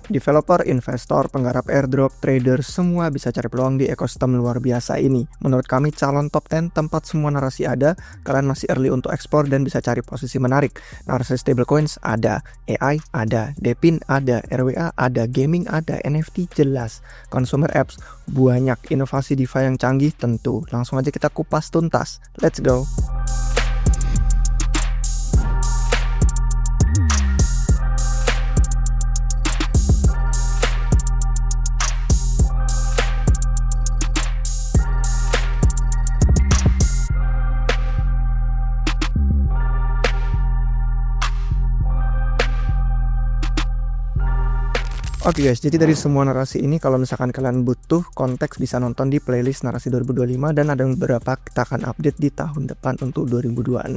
Developer, investor, penggarap airdrop, trader, semua bisa cari peluang di ekosistem luar biasa ini. Menurut kami calon top 10 tempat semua narasi ada, kalian masih early untuk explore dan bisa cari posisi menarik. Narasi stablecoins ada, AI ada, DePIN ada, RWA ada, gaming ada, NFT jelas, consumer apps banyak, inovasi DeFi yang canggih tentu. Langsung aja kita kupas tuntas. Let's go! Oke guys, jadi dari semua narasi ini kalau misalkan kalian butuh konteks bisa nonton di playlist narasi 2025 dan ada beberapa kita akan update di tahun depan untuk 2026.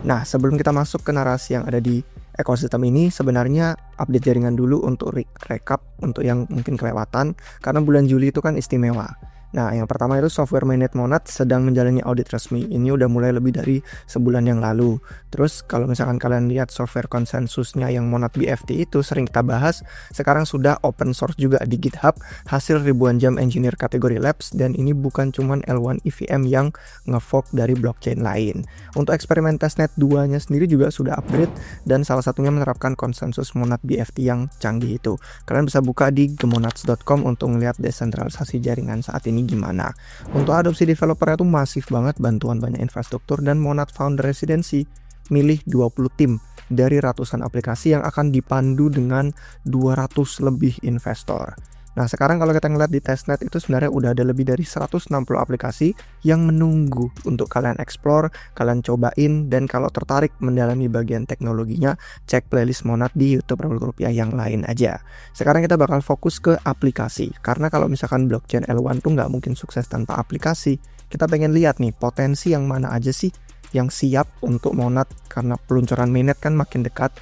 Nah, sebelum kita masuk ke narasi yang ada di ekosistem ini, sebenarnya update jaringan dulu untuk recap untuk yang mungkin kelewatan karena bulan Juli itu kan istimewa. Nah, yang pertama itu software mainnet Monad sedang menjalani audit resmi. Ini udah mulai lebih dari sebulan yang lalu. Terus kalau misalkan kalian lihat software konsensusnya yang Monad BFT itu sering kita bahas, sekarang sudah open source juga di GitHub, hasil ribuan jam engineer kategori labs, dan ini bukan cuman L1 EVM yang ngefork dari blockchain lain. Untuk eksperimen testnet 2-nya sendiri juga sudah upgrade dan salah satunya menerapkan konsensus Monad BFT yang canggih itu. Kalian bisa buka di gemonads.com untuk melihat desentralisasi jaringan saat ini gimana. Untuk adopsi developernya tuh masif banget, bantuan banyak infrastruktur, dan Monad Founder Residency milih 20 tim dari ratusan aplikasi yang akan dipandu dengan 200 lebih investor. Nah, sekarang kalau kita ngeliat di testnet itu sebenarnya udah ada lebih dari 160 aplikasi yang menunggu untuk kalian explore, kalian cobain, dan kalau tertarik mendalami bagian teknologinya, cek playlist Monad di YouTube Rupiah yang lain aja. Sekarang kita bakal fokus ke aplikasi, karena kalau misalkan blockchain L1 tuh nggak mungkin sukses tanpa aplikasi. Kita pengen lihat nih potensi yang mana aja sih yang siap untuk Monad, karena peluncuran mainnet kan makin dekat.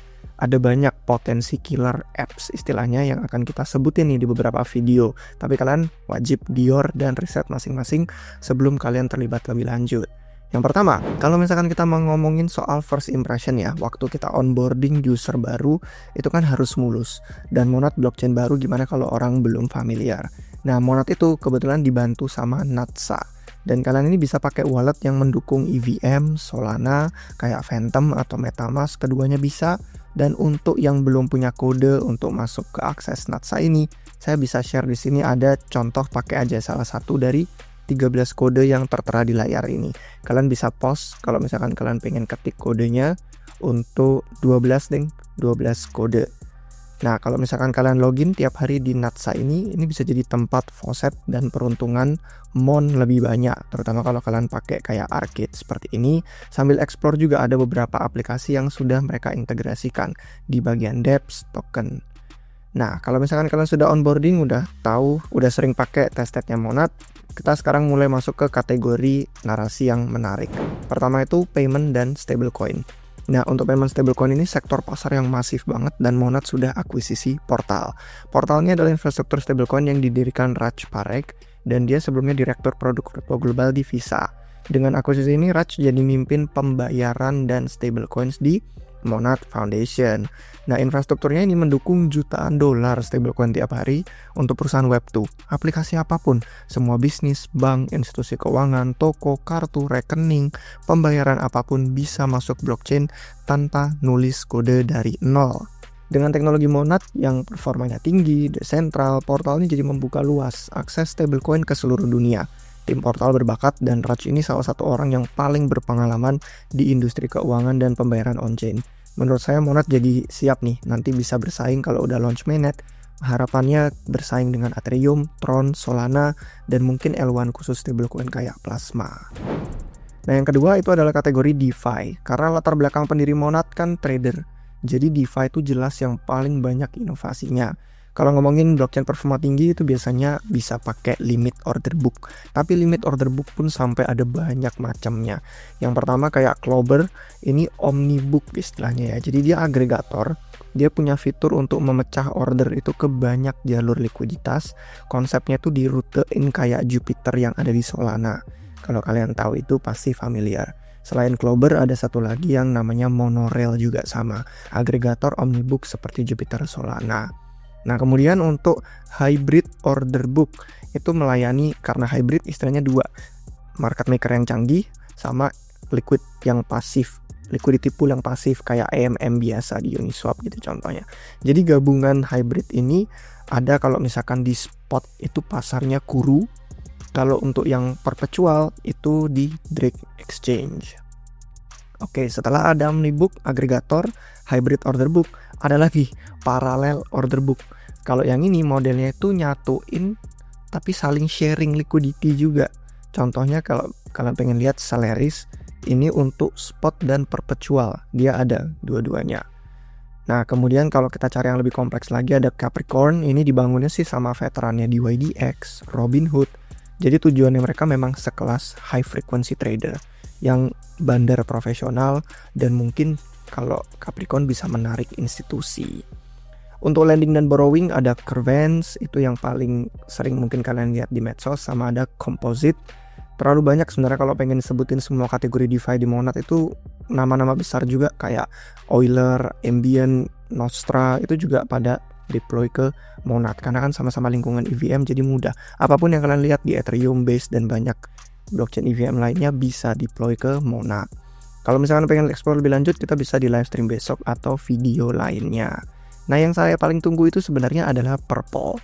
Ada banyak potensi killer apps istilahnya yang akan kita sebutin nih di beberapa video. Tapi kalian wajib dior dan riset masing-masing sebelum kalian terlibat lebih lanjut. Yang pertama, kalau misalkan kita mau ngomongin soal first impression ya, waktu kita onboarding user baru itu kan harus mulus. Dan Monad blockchain baru gimana kalau orang belum familiar. Nah, Monad itu kebetulan dibantu sama Natsa. Dan kalian ini bisa pakai wallet yang mendukung EVM, Solana, kayak Phantom atau MetaMask, keduanya bisa. Dan untuk yang belum punya kode untuk masuk ke akses Natsa ini, saya bisa share di sini ada contoh pakai aja salah satu dari 13 kode yang tertera di layar ini. Kalian bisa post kalau misalkan kalian pengen ketik kodenya untuk 12 kode. Nah, kalau misalkan kalian login tiap hari di Natsa ini bisa jadi tempat faucet dan peruntungan Mon lebih banyak, terutama kalau kalian pakai kayak arcade seperti ini. Sambil explore juga ada beberapa aplikasi yang sudah mereka integrasikan di bagian dApps, token. Nah, kalau misalkan kalian sudah onboarding, udah tahu, udah sering pakai testnetnya Monad, kita sekarang mulai masuk ke kategori narasi yang menarik. Pertama itu payment dan stablecoin. Nah, untuk payment stablecoin ini sektor pasar yang masif banget dan Monad sudah akuisisi Portal. Portalnya adalah infrastruktur stablecoin yang didirikan Raj Parekh dan dia sebelumnya direktur produk kripto global di Visa. Dengan akuisisi ini Raj jadi mimpin pembayaran dan stablecoins di Monad Foundation. Nah, infrastrukturnya ini mendukung jutaan dolar stablecoin tiap hari untuk perusahaan Web2, aplikasi apapun, semua bisnis, bank, institusi keuangan, toko, kartu, rekening, pembayaran apapun bisa masuk blockchain tanpa nulis kode dari nol. Dengan teknologi Monad yang performanya tinggi, desentral, Portal ini jadi membuka luas akses stablecoin ke seluruh dunia. Tim Portal berbakat dan Raj ini salah satu orang yang paling berpengalaman di industri keuangan dan pembayaran on-chain. Menurut saya Monad jadi siap nih, nanti bisa bersaing kalau udah launch mainnet. Harapannya bersaing dengan Ethereum, Tron, Solana, dan mungkin L1 khusus stablecoin kayak Plasma. Nah, yang kedua itu adalah kategori DeFi. Karena latar belakang pendiri Monad kan trader. Jadi DeFi itu jelas yang paling banyak inovasinya. Kalau ngomongin blockchain performa tinggi itu biasanya bisa pakai limit order book. Tapi limit order book pun sampai ada banyak macamnya. Yang pertama kayak Clover, ini omnibook istilahnya ya. Jadi dia agregator, dia punya fitur untuk memecah order itu ke banyak jalur likuiditas. Konsepnya tuh dirutein kayak Jupiter yang ada di Solana. Kalau kalian tahu itu pasti familiar. Selain Clover ada satu lagi yang namanya Monorail juga sama, agregator omnibook seperti Jupiter Solana. Nah, kemudian untuk hybrid order book itu melayani, karena hybrid istilahnya dua, market maker yang canggih sama liquid yang pasif, liquidity pool yang pasif kayak AMM biasa di Uniswap gitu contohnya. Jadi gabungan hybrid ini ada kalau misalkan di spot itu pasarnya Kuru, kalau untuk yang perpetual itu di Drake Exchange. Oke, setelah ada Omnibook, agregator, hybrid order book, ada lagi parallel order book. Kalau yang ini modelnya itu nyatuin tapi saling sharing liquidity juga. Contohnya kalau kalian pengen lihat Solaris, ini untuk spot dan perpetual, dia ada dua-duanya. Nah, kemudian kalau kita cari yang lebih kompleks lagi ada Capricorn, ini dibangunnya sih sama veterannya DYDX, Robinhood. Jadi tujuannya mereka memang sekelas high frequency trader yang bandar profesional, dan mungkin kalau Capricorn bisa menarik institusi. Untuk lending dan borrowing ada Curvens, itu yang paling sering mungkin kalian lihat di medsos, sama ada Composite. Terlalu banyak sebenarnya kalau pengen sebutin semua kategori DeFi di Monad, itu nama-nama besar juga kayak Euler, Ambient, Nostra, itu juga pada deploy ke Monad karena kan sama-sama lingkungan EVM, jadi mudah. Apapun yang kalian lihat di Ethereum Base dan banyak blockchain EVM lainnya bisa deploy ke Monad. Kalau misalkan pengen explore lebih lanjut, kita bisa di live stream besok atau video lainnya. Nah, yang saya paling tunggu itu sebenarnya adalah Purple,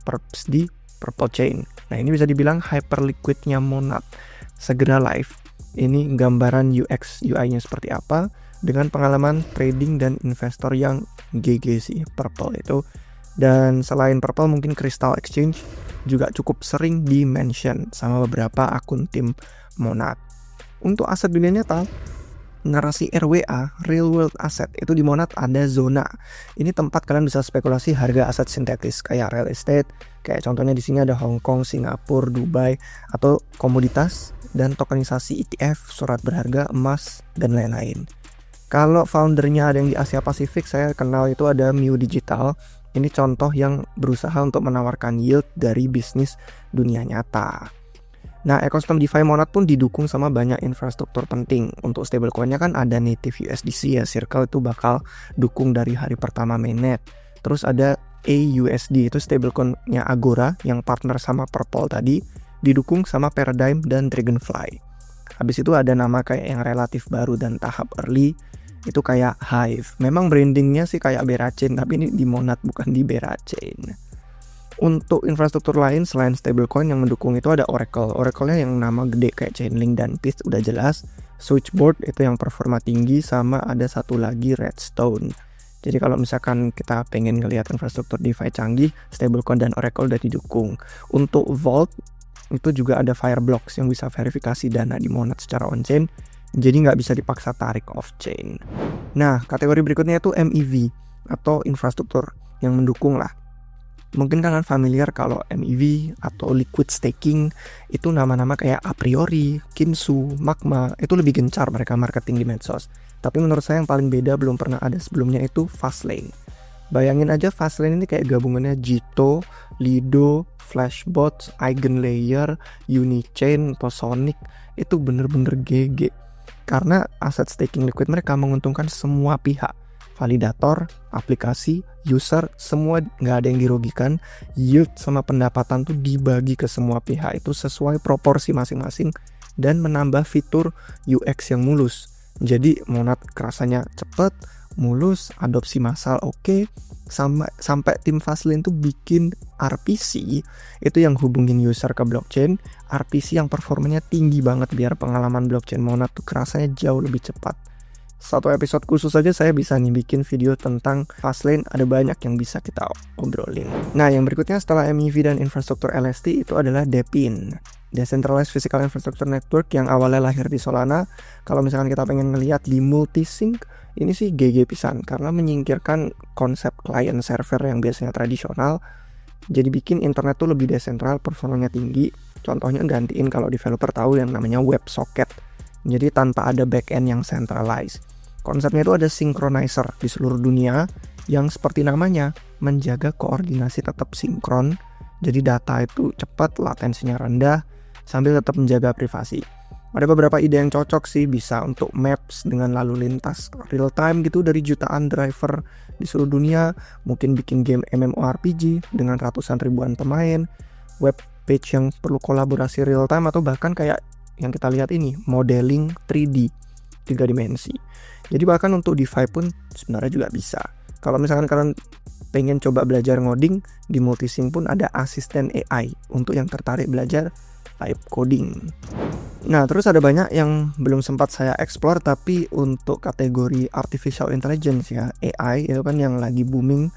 Perps di Purple Chain. Nah, ini bisa dibilang hyperliquidnya Monad. Segera live. Ini gambaran UX UI-nya seperti apa dengan pengalaman trading dan investor yang GG sih Purple itu. Dan selain Purple, mungkin Crystal Exchange juga cukup sering di-mention sama beberapa akun tim Monad. Untuk aset dunia nyata, narasi RWA, real world asset, itu di Monad ada Zona. Ini tempat kalian bisa spekulasi harga aset sintetis kayak real estate, kayak contohnya di sini ada Hong Kong, Singapura, Dubai, atau komoditas dan tokenisasi ETF, surat berharga, emas, dan lain-lain. Kalau foundernya ada yang di Asia Pasifik, saya kenal itu ada Miu Digital. Ini contoh yang berusaha untuk menawarkan yield dari bisnis dunia nyata. Nah, ekosistem DeFi Monad pun didukung sama banyak infrastruktur penting. Untuk stablecoin-nya kan ada native USDC ya, Circle itu bakal dukung dari hari pertama mainnet. Terus ada AUSD, itu stablecoin-nya Agora yang partner sama Purple tadi, didukung sama Paradigm dan Dragonfly. Habis itu ada nama kayak yang relatif baru dan tahap early, itu kayak Hive. Memang brandingnya sih kayak Berachain, tapi ini di Monad bukan di Berachain. Untuk infrastruktur lain selain stablecoin yang mendukung itu ada Oracle. Oracle-nya yang nama gede kayak Chainlink dan Peace udah jelas. Switchboard itu yang performa tinggi, sama ada satu lagi Redstone. Jadi kalau misalkan kita pengen ngelihat infrastruktur DeFi canggih, stablecoin dan Oracle udah didukung. Untuk Vault itu juga ada Fireblocks yang bisa verifikasi dana di Monad secara on-chain, jadi nggak bisa dipaksa tarik off-chain. Nah, kategori berikutnya itu MEV atau infrastruktur yang mendukung lah. Mungkin kalian familiar kalau MEV atau liquid staking itu nama-nama kayak A Priori, Kinsu, Magma, itu lebih gencar mereka marketing di medsos. Tapi menurut saya yang paling beda, belum pernah ada sebelumnya, itu Fastlane. Bayangin aja Fastlane ini kayak gabungannya Jito, Lido, Flashbot, Eigenlayer, Unichain, atau Sonic. Itu bener-bener GG. Karena aset staking liquid mereka menguntungkan semua pihak. Validator, aplikasi, user, semua nggak ada yang dirugikan. Yield sama pendapatan tuh dibagi ke semua pihak, itu sesuai proporsi masing-masing dan menambah fitur UX yang mulus. Jadi Monad rasanya cepet, mulus, adopsi massal oke. Sampai tim Fastlane tuh bikin RPC itu yang hubungin user ke blockchain, RPC yang performanya tinggi banget biar pengalaman blockchain Monad tuh kerasanya jauh lebih cepat. Satu episode khusus aja saya bisa nih bikin video tentang Fastlane, ada banyak yang bisa kita obrolin. Nah, yang berikutnya setelah MEV dan infrastruktur LST itu adalah DePIN, Decentralized Physical Infrastructure Network, yang awalnya lahir di Solana. Kalau misalkan kita pengen ngelihat di multisync, ini sih GG pisan karena menyingkirkan konsep client server yang biasanya tradisional. Jadi bikin internet tuh lebih desentral, performanya tinggi. Contohnya gantiin kalau developer tahu yang namanya WebSocket. Jadi tanpa ada backend yang centralized. Konsepnya itu ada synchronizer di seluruh dunia yang seperti namanya menjaga koordinasi tetap sinkron. Jadi data itu cepat, latensinya rendah, sambil tetap menjaga privasi. Ada beberapa ide yang cocok sih, bisa untuk maps dengan lalu lintas real time gitu dari jutaan driver di seluruh dunia, mungkin bikin game MMORPG dengan ratusan ribuan pemain, web page yang perlu kolaborasi real time, atau bahkan kayak yang kita lihat ini, modeling 3D 3 dimensi. Jadi bahkan untuk DeFi pun sebenarnya juga bisa. Kalau misalkan kalian pengen coba belajar ngoding, di Multisync pun ada asisten AI untuk yang tertarik belajar vibe coding. Nah, terus ada banyak yang belum sempat saya explore, tapi untuk kategori artificial intelligence ya, AI itu kan yang lagi booming.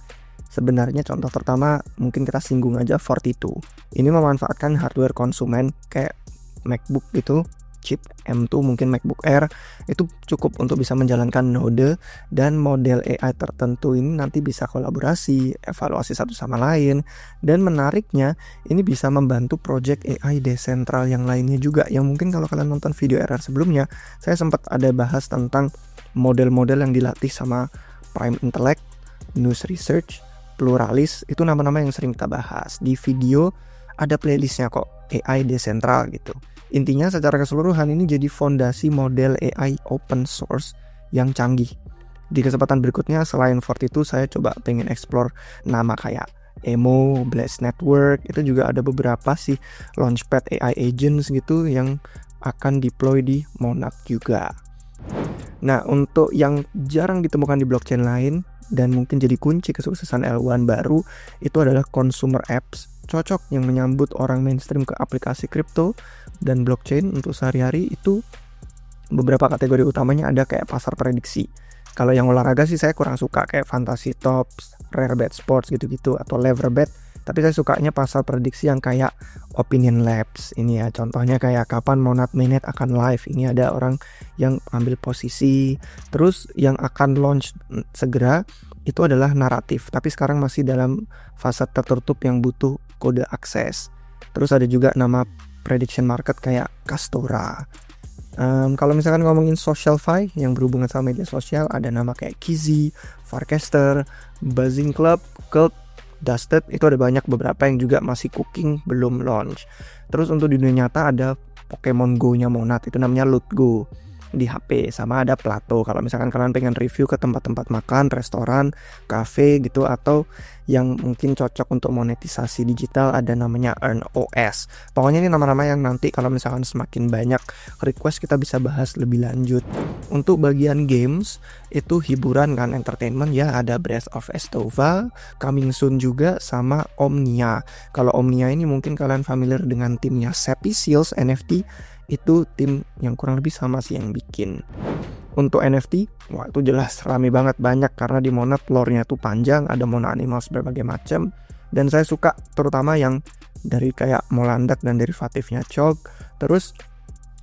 Sebenarnya contoh pertama mungkin kita singgung aja Fortitude. Ini memanfaatkan hardware konsumen kayak MacBook gitu, chip M2 mungkin MacBook Air, itu cukup untuk bisa menjalankan node, dan model AI tertentu ini nanti bisa kolaborasi, evaluasi satu sama lain, dan menariknya ini bisa membantu project AI desentral yang lainnya juga, yang mungkin kalau kalian nonton video RR sebelumnya, saya sempat ada bahas tentang model-model yang dilatih sama Prime Intellect, News Research, Pluralis, itu nama-nama yang sering kita bahas. Di video ada playlistnya kok, AI desentral gitu. Intinya secara keseluruhan ini jadi fondasi model AI open source yang canggih. Di kesempatan berikutnya selain Fortitude, saya coba pengen explore nama kayak Emo, Blast Network, itu juga ada beberapa sih launchpad AI agents gitu yang akan deploy di Monad juga. Nah, untuk yang jarang ditemukan di blockchain lain dan mungkin jadi kunci kesuksesan L1 baru, itu adalah consumer apps cocok yang menyambut orang mainstream ke aplikasi kripto dan blockchain untuk sehari-hari. Itu beberapa kategori utamanya ada kayak pasar prediksi. Kalau yang olahraga sih saya kurang suka kayak Fantasy Tops, Rare Bet Sports gitu-gitu, atau Lever Bet. Tapi saya sukanya pasar prediksi yang kayak Opinion Labs. Ini ya contohnya kayak kapan Monad Mainnet akan live. Ini ada orang yang ambil posisi. Terus yang akan launch segera itu adalah naratif, tapi sekarang masih dalam fase tertutup yang butuh kode akses. Terus ada juga nama prediction market kayak Castora. Kalau misalkan ngomongin SocialFi yang berhubungan sama media sosial, ada nama kayak Kizzy, Farcaster, Buzzing Club, Cult, Dusted. Itu ada banyak, beberapa yang juga masih cooking, belum launch. Terus untuk di dunia nyata ada Pokemon Go-nya Monad, itu namanya Loot Go di HP, sama ada Plato. Kalau misalkan kalian pengen review ke tempat-tempat makan, restoran, cafe gitu, atau yang mungkin cocok untuk monetisasi digital, ada namanya Earn OS. Pokoknya ini nama-nama yang nanti kalau misalkan semakin banyak request kita bisa bahas lebih lanjut. Untuk bagian games itu hiburan kan, entertainment ya, ada Breath of Estova, coming soon juga, sama Omnia. Kalau Omnia ini mungkin kalian familiar dengan timnya Seppi Seals NFT. Itu tim yang kurang lebih sama sih yang bikin. Untuk NFT, wah itu jelas rame banget, banyak karena di Monad lore-nya tuh panjang, ada Mona Animals berbagai macam, dan saya suka terutama yang dari kayak Molandak dan derivatifnya Chalk. Terus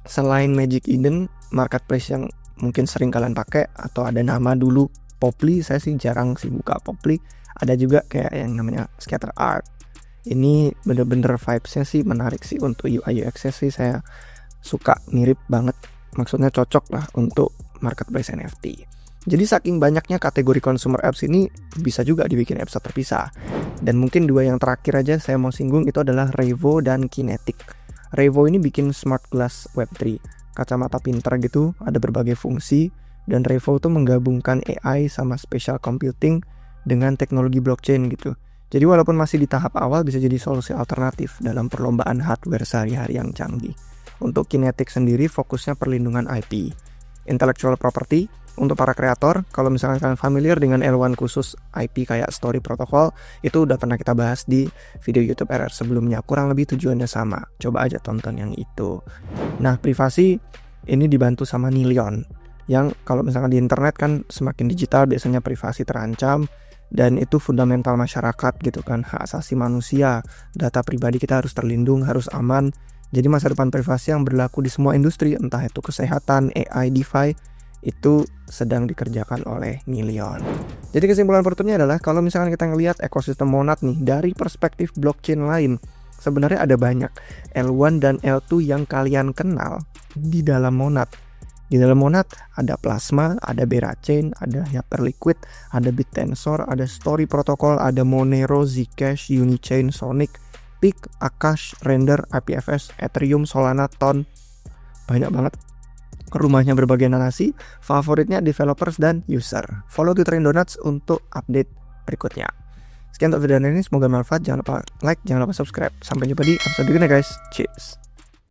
selain Magic Eden, marketplace yang mungkin sering kalian pakai atau ada nama dulu Poply, saya sih jarang sih buka Poply. Ada juga kayak yang namanya Scatter Art. Ini bener-bener vibes-nya sih menarik sih, untuk UI UX-nya sih saya suka, mirip banget, maksudnya cocok lah untuk marketplace NFT. Jadi saking banyaknya kategori consumer apps ini bisa juga dibikin episode terpisah. Dan mungkin dua yang terakhir aja saya mau singgung, itu adalah Revo dan Kinetic. Revo ini bikin smart glass Web3, kacamata pintar gitu, ada berbagai fungsi, dan Revo itu menggabungkan AI sama spatial computing dengan teknologi blockchain gitu. Jadi walaupun masih di tahap awal, bisa jadi solusi alternatif dalam perlombaan hardware sehari-hari yang canggih. Untuk Kinetic sendiri fokusnya perlindungan IP, intellectual property. Untuk para kreator, kalau misalkan kalian familiar dengan L1 khusus IP kayak Story Protocol, itu udah pernah kita bahas di video YouTube RR sebelumnya. Kurang lebih tujuannya sama, coba aja tonton yang itu. Nah, privasi ini dibantu sama Nilion, yang kalau misalkan di internet kan semakin digital biasanya privasi terancam, dan itu fundamental masyarakat gitu kan, hak asasi manusia, data pribadi kita harus terlindung, harus aman. Jadi masa depan privasi yang berlaku di semua industri, entah itu kesehatan, AI, DeFi, itu sedang dikerjakan oleh Nilion. Jadi kesimpulan berikutnya adalah kalau misalkan kita ngelihat ekosistem Monad nih dari perspektif blockchain lain, sebenarnya ada banyak L1 dan L2 yang kalian kenal di dalam Monad. Di dalam Monad ada Plasma, ada Berachain, ada Hyperliquid, ada BitTensor, ada Story Protocol, ada Monero, Zcash, Unichain, Sonic, Peak, Akash, Render, IPFS, Ethereum, Solana, Ton, banyak banget rumahnya berbagai narasi, favoritnya developers dan user. Follow Twitter Indonuts untuk update berikutnya. Sekian untuk video ini, semoga bermanfaat. Jangan lupa like, jangan lupa subscribe. Sampai jumpa di episode berikutnya guys. Cheers.